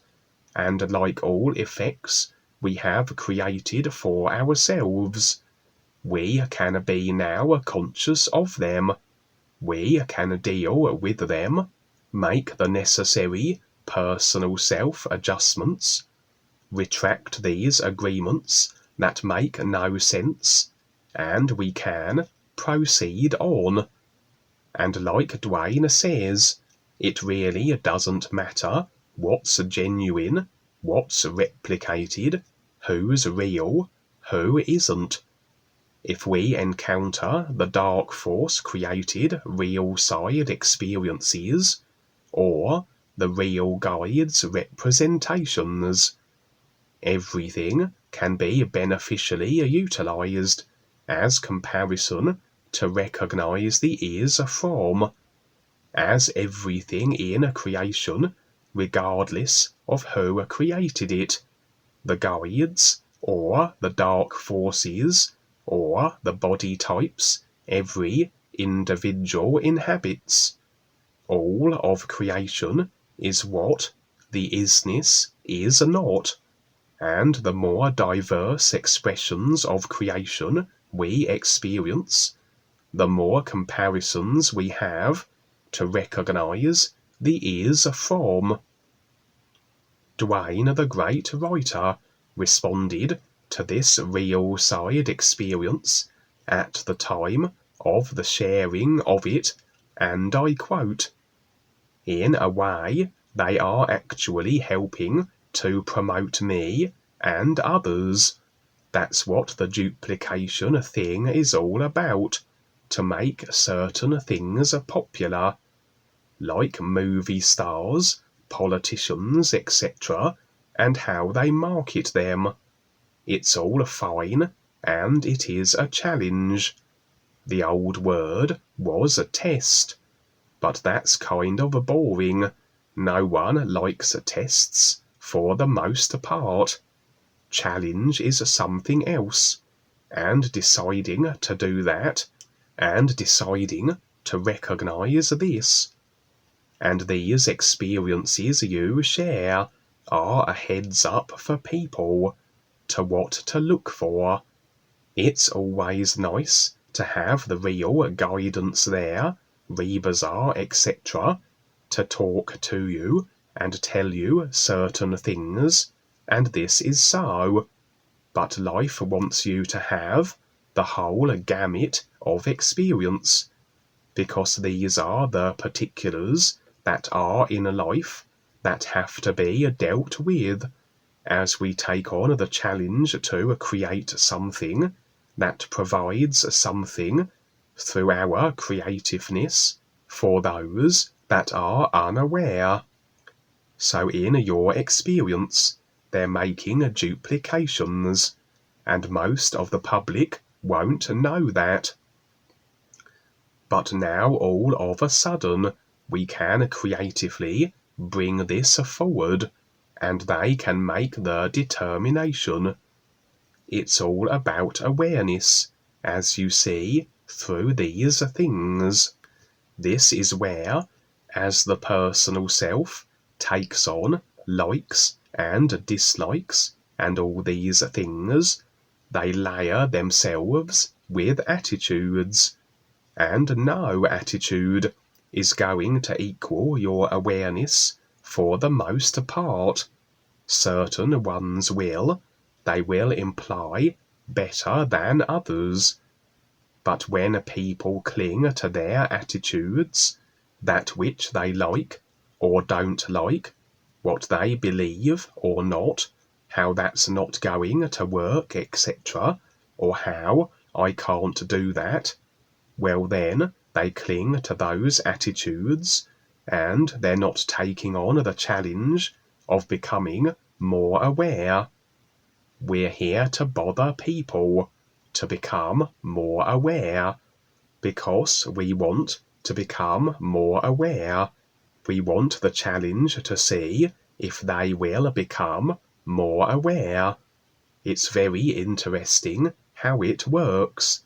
and like all effects we have created for ourselves, we can be now conscious of them. We can deal with them, make the necessary personal self-adjustments, retract these agreements that make no sense, and we can proceed on. And like Duane says, it really doesn't matter what's genuine, what's replicated, who's real, who isn't. If we encounter the dark force created real side experiences, or the real guide's representations, everything can be beneficially utilized as comparison to recognize the is from, as everything in creation, regardless of who created it, the guides, or the dark forces, or the body types every individual inhabits. All of creation is what the isness is not, and the more diverse expressions of creation we experience, the more comparisons we have to recognize the is from. Duane, the great writer, responded to this real side experience at the time of the sharing of it, and I quote, "In a way, they are actually helping to promote me and others. That's what the duplication thing is all about, to make certain things popular, like movie stars, politicians, etc., and how they market them. It's all fine, and it is a challenge. The old word was a test, but that's kind of boring. No one likes tests, for the most part. Challenge is something else, and deciding to do that, and deciding to recognize this. And these experiences you share are a heads up for people to what to look for. It's always nice to have the real guidance there, REBISAR, etc., to talk to you and tell you certain things, and this is so. But life wants you to have the whole gamut of experience, because these are the particulars that are in life that have to be dealt with as we take on the challenge to create something that provides something through our creativeness for those that are unaware. So in your experience, they're making duplications, and most of the public won't know that. But now all of a sudden, we can creatively bring this forward, and they can make the determination. It's all about awareness, as you see, through these things. This is where, as the personal self takes on likes and dislikes and all these things, they layer themselves with attitudes, and no attitude is going to equal your awareness for the most part. Certain ones will. They will imply better than others. But when people cling to their attitudes, that which they like or don't like, what they believe or not, how that's not going to work, etc., or how I can't do that, well then they cling to those attitudes, and they're not taking on the challenge of becoming more aware. We're here to bother people to become more aware, because we want to become more aware. We want the challenge to see if they will become more aware. It's very interesting how it works,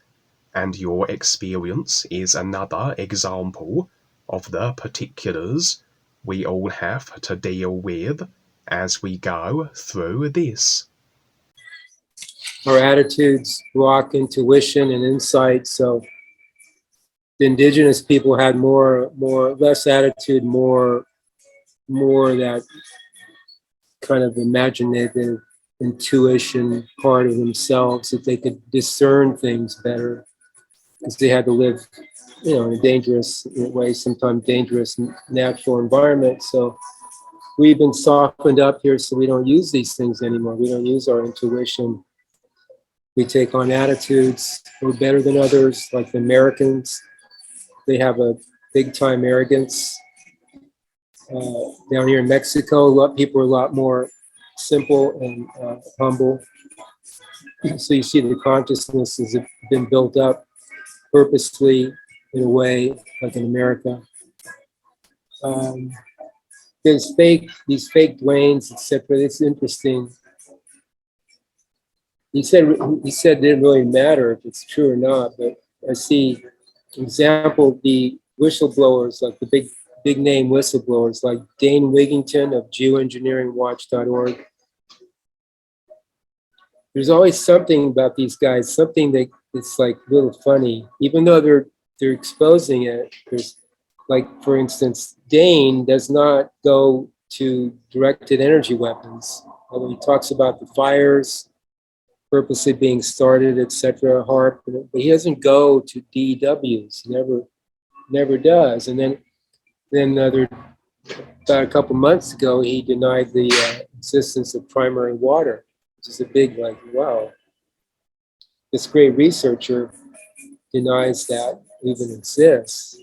and your experience is another example of the particulars we all have to deal with as we go through this. Our attitudes block intuition and insight. So the indigenous people had less attitude, more that kind of imaginative intuition part of themselves, that they could discern things better, because they had to live, in a dangerous way, sometimes dangerous natural environment. So we've been softened up here, so we don't use these things anymore. We don't use our intuition. We take on attitudes. We're better than others, like the Americans. They have a big-time arrogance. Down here in Mexico, people are a lot more simple and humble. So you see the consciousness has been built up purposely in a way, like in America. These fake Duanes, etc. It's interesting. He said it didn't really matter if it's true or not, but I see example the whistleblowers, like the big name whistleblowers, like Dane Wigington of GeoEngineeringWatch.org. There's always something about these guys, something that it's like a little funny, even though they're exposing it. There's, like, for instance, Dane does not go to directed energy weapons, although he talks about the fires purposely being started, etc., HARP, but he doesn't go to DWs, never does. And then about a couple months ago, he denied the existence of primary water, which is a big, like, wow. This great researcher denies that even exists.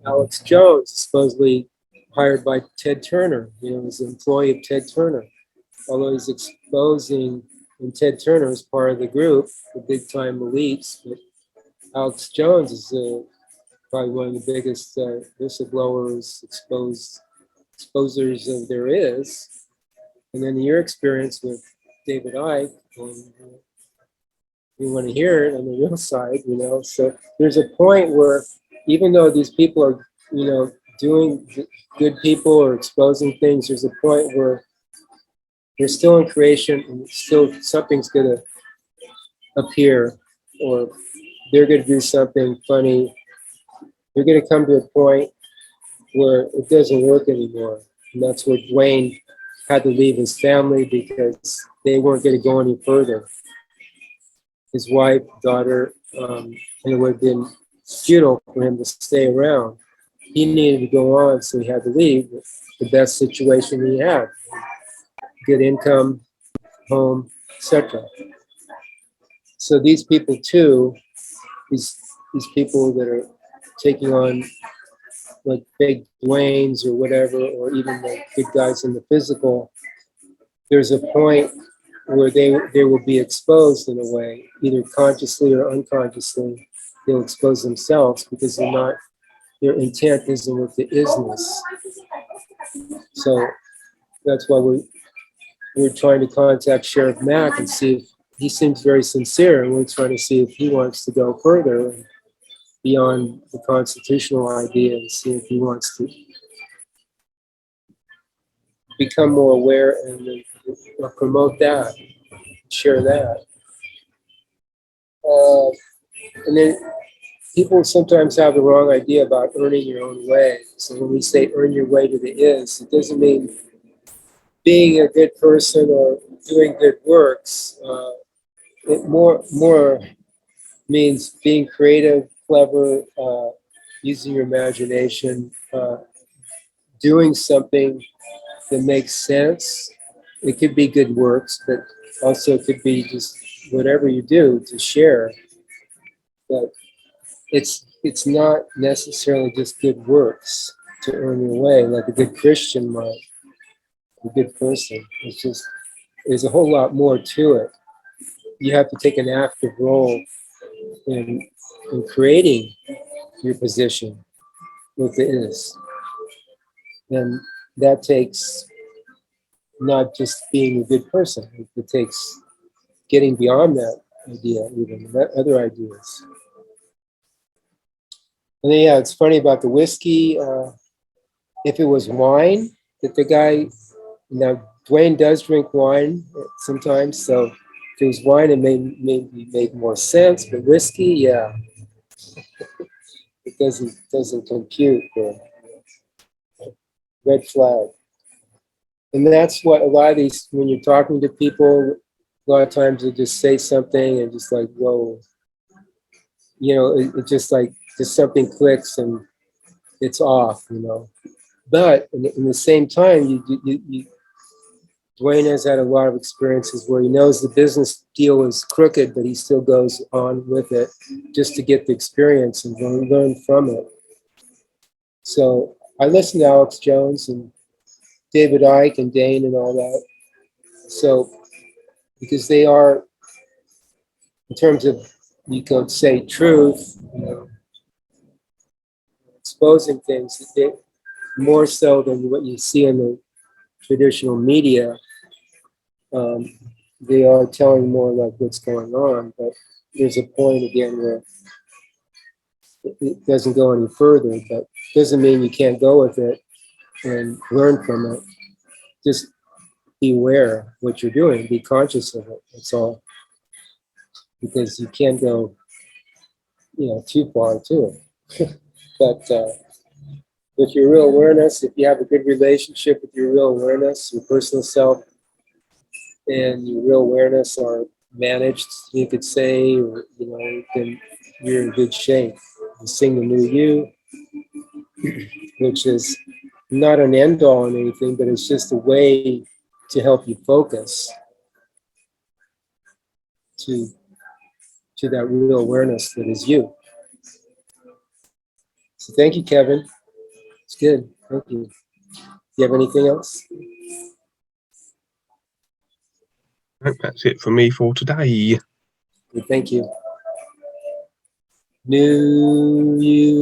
Alex Jones, supposedly hired by Ted Turner, was an employee of Ted Turner. Although he's exposing, and Ted Turner is part of the group, the big-time elites, but Alex Jones is probably one of the biggest whistleblowers, exposers of there is. And then your experience with David Icke, you want to hear it on the real side, So there's a point where, even though these people are, doing good people or exposing things, there's a point where they're still in creation, and still something's going to appear, or they're going to do something funny. They're going to come to a point where it doesn't work anymore. And that's where Duane had to leave his family because they weren't going to go any further. His wife, daughter, and it would have been futile for him to stay around. He needed to go on, so he had to leave. The best situation he had, good income, home, etc. So these people too, these people that are taking on like big Duanes or whatever, or even the good guys in the physical, there's a point where they will be exposed in a way, either consciously or unconsciously. They'll expose themselves because they're not, their intent isn't with the isness. So that's why we're trying to contact Sheriff Mack and see if he seems very sincere, and we're trying to see if he wants to go further beyond the constitutional idea and see if he wants to become more aware and promote that, share that. And then people sometimes have the wrong idea about earning your own way. So when we say earn your way to the is, it doesn't mean being a good person or doing good works. It more means being creative, clever, using your imagination, doing something that makes sense. It could be good works, but also it could be just whatever you do to share. But it's not necessarily just good works to earn your way, like a good Christian might, a good person. It's just, there's a whole lot more to it. You have to take an active role in creating your position with the is. And that takes not just being a good person, it takes getting beyond that idea, even other ideas. And then, yeah, it's funny about the whiskey. If it was wine, that the guy, now Duane does drink wine sometimes, so if it was wine, it maybe made more sense. But whiskey, yeah, it doesn't compute. The red flag. And that's what a lot of these, when you're talking to people, a lot of times they just say something and just like, whoa, you know, it just like, just something clicks and it's off, you know. But in the same time, Duane has had a lot of experiences where he knows the business deal is crooked, but he still goes on with it just to get the experience and learn from it. So I listen to Alex Jones and David Icke and Dane and all that. So, because they are, in terms of, you could say truth, you know, exposing things, more so than what you see in the traditional media. They are telling more like what's going on, but there's a point again where it doesn't go any further, but doesn't mean you can't go with it and learn from it. Just be aware what you're doing, be conscious of it, that's all. Because you can't go, you know, too far to it. But with your real awareness, if you have a good relationship with your real awareness, your personal self, and your real awareness are managed, you could say, or, you know, then you're in good shape. You sing the NUUU, which is not an end all in anything, but it's just a way to help you focus to that real awareness that is you. So thank you, Kevin. It's good. Thank you. Do you have anything else? Nope, that's it for me for today. Good, thank you. NUUU.